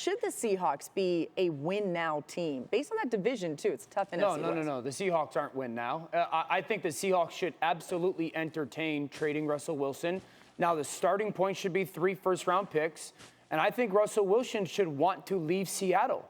Should the Seahawks be a win-now team? Based on that division, too, it's a tough NFC West. No. The Seahawks aren't win now. I think the Seahawks should absolutely entertain trading Russell Wilson. Now, the starting point should be 3 first-round picks, and I think Russell Wilson should want to leave Seattle.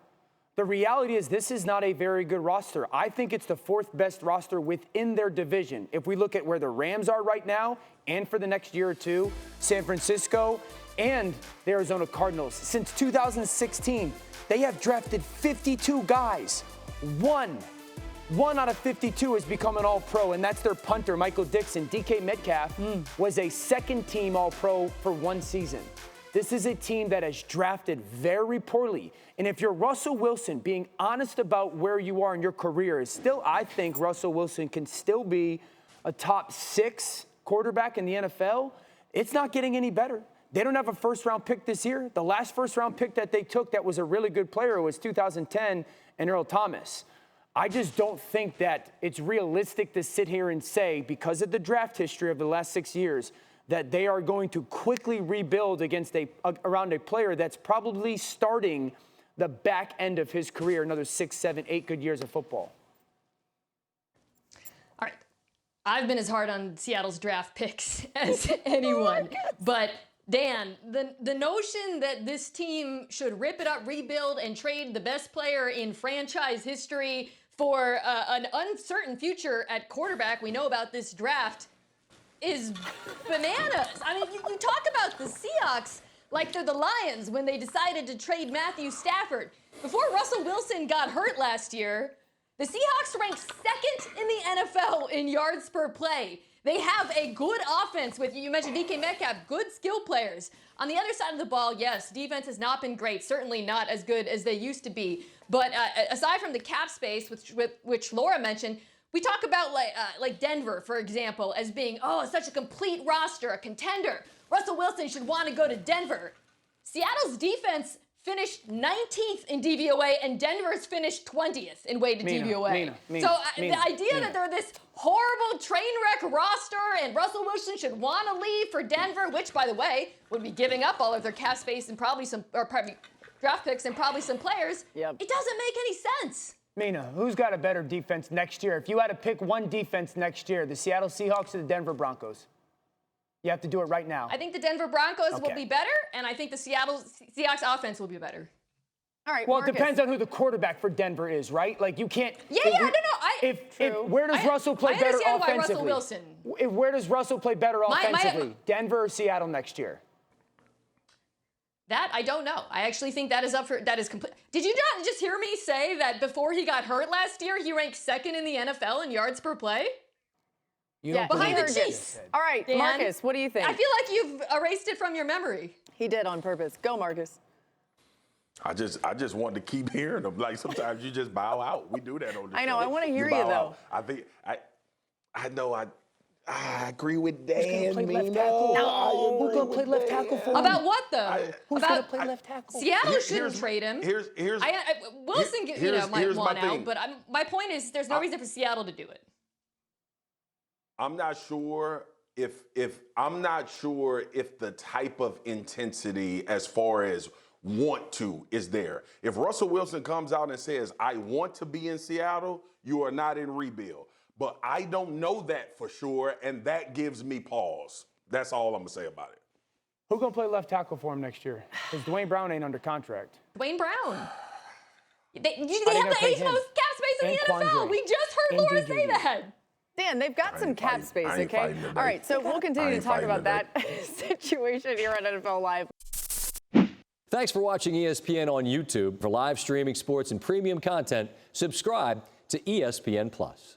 The reality is this is not a very good roster. I think it's the 4th best roster within their division. If we look at where the Rams are right now and for the next year or two, San Francisco and the Arizona Cardinals. Since 2016, they have drafted 52 guys. One out of 52 has become an All-Pro, and that's their punter, Michael Dixon. DK Metcalf was a second-team All-Pro for 1 season. This is a team that has drafted very poorly. And if you're Russell Wilson, being honest about where you are in your career is still, I think Russell Wilson can still be a top 6 quarterback in the NFL. It's not getting any better. They don't have a first-round pick this year. The last first-round pick that they took that was a really good player was 2010 and Earl Thomas. I just don't think that it's realistic to sit here and say, because of the draft history of the last 6 years, that they are going to quickly rebuild around a player that's probably starting the back end of his career, another 6, 7, 8 good years of football. All right. I've been as hard on Seattle's draft picks as anyone. But, Dan, the notion that this team should rip it up, rebuild, and trade the best player in franchise history for an uncertain future at quarterback, we know about this draft, is bananas. I mean, you talk about the Seahawks like they're the Lions when they decided to trade Matthew Stafford. Before Russell Wilson got hurt last year, the Seahawks ranked 2nd in the NFL in yards per play. They have a good offense with, you mentioned DK Metcalf, good skill players. On the other side of the ball, yes, defense has not been great, certainly not as good as they used to be. But aside from the cap space, which Laura mentioned, we talk about like Denver, for example, as being, such a complete roster, a contender. Russell Wilson should want to go to Denver. Seattle's defense finished 19th in DVOA, and Denver's finished 20th in weighted DVOA. The idea that they're this horrible train wreck roster and Russell Wilson should want to leave for Denver, which, by the way, would be giving up all of their cap space and probably draft picks and probably some players, It doesn't make any sense. Mina, who's got a better defense next year? If you had to pick one defense next year, the Seattle Seahawks or the Denver Broncos? You have to do it right now. I think the Denver Broncos will be better, and I think the Seattle Seahawks offense will be better. All right, well, Marcus. It depends on who the quarterback for Denver is, right? Like, you can't... Where does Russell play better offensively? Why Russell Wilson. Where does Russell play better offensively? Denver or Seattle next year? That I don't know. I actually think that is complete. Did you not just hear me say that before he got hurt last year, he ranked 2nd in the NFL in yards per play? Behind the Chiefs. All right, Dan, Marcus, what do you think? I feel like you've erased it from your memory. He did on purpose. Go, Marcus. I just want to keep hearing them. Like, sometimes you just bow out. We do that on the show. I know. I want to hear you, though. I think I know. I agree with Dan. Who's going to play left tackle for him? About what, though? Who's going to play left tackle? Seattle shouldn't trade him. Wilson, might want out, but my point is there's no reason for Seattle to do it. I'm not sure if the type of intensity as far as want to is there. If Russell Wilson comes out and says, I want to be in Seattle, you are not in rebuild. But I don't know that for sure, and that gives me pause. That's all I'm going to say about it. Who's going to play left tackle for him next year? Because Dwayne Brown ain't under contract. Dwayne Brown. They have the 8th most cap space in the NFL. We just heard Laura say that. Dan, they've got some cap space, okay? All right, so we'll continue to talk about that situation here on NFL Live. Thanks for watching ESPN on YouTube. For live streaming sports and premium content, subscribe to ESPN+.